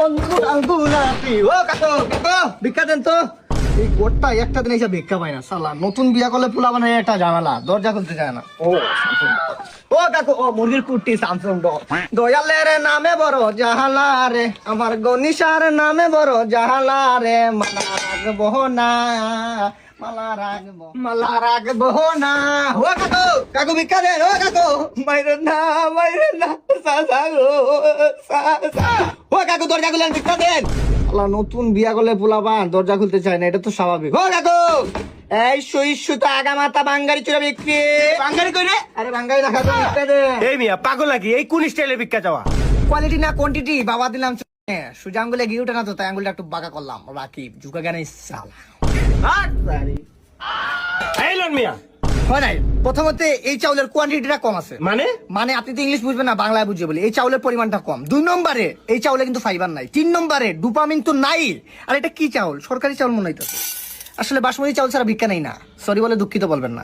বন্ধু আঙ্গুলাপি। ও কাকু, কাকু, ভিক্ষা দেন তো। এই গোটটা একটা দিন এসে ভিক্ষা পায় না সালা। নতুন বিয়া করলে পোলা মানে একটা ঝামেলা, দরজা খুলতে যায় না। ও কাকু, ও মুরগির কুটি স্যামসং দয়ালের নামে বড় জাহালা রে, আমার গনিশার নামে বড় জাহালা রে, মালা রাখবো না, মালা রাখবো না। ও কাকু, কাকু ভিক্ষা দেন। ও কাকু, মাইরে না, সাসা গো, সাসা। ও কাকু, দরজা খুলেন, ভিক্ষা দেন। আল্লাহ, নতুন বিয়া করলে পোলাপান দরজা খুলতে চায় না, এটা তো স্বাভাবিক। ও কাকু, এই সইস্যু তো আগা মাথা বাঙ্গারি চুরা বিক্রি। বাঙালি কই রে? আরে বাঙ্গারি দেখা তো ভিক্ষা দেন। এই মিয়া পাগল নাকি? এই কোন স্টাইলের ভিক্ষা চাওয়া? কোয়ালিটি না কোয়ান্টিটি বাবা দিলাম। সুজা আঙ্গুলে গিয়ে উঠে না তো, তাই আঙ্গুলটা একটু বাঁকা করলাম। রাখি ঝুঁকা জ্ঞানে সাল এই লন মিয়া। হয় নাই। প্রথমত এই চাউলের কোয়ান্টিটিটা কম আছে। মানে মানে আপনি তো ইংলিশ বুঝবেন না, বাংলায় বুঝে বলি। এই চাউলের পরিমাণটা কম। 2 নম্বরে এই চাউলে কিন্তু ফাইবার নাই। 3 নম্বরে ডোপামিন তো নাই। আর এটা কি চাউল? সরকারি চাউল মনে হইতেছে। আসলে বাসমতি চাউল ছাড়া ভিক্ষা নেই না। সরি বলে দুঃখিত বলবেন না।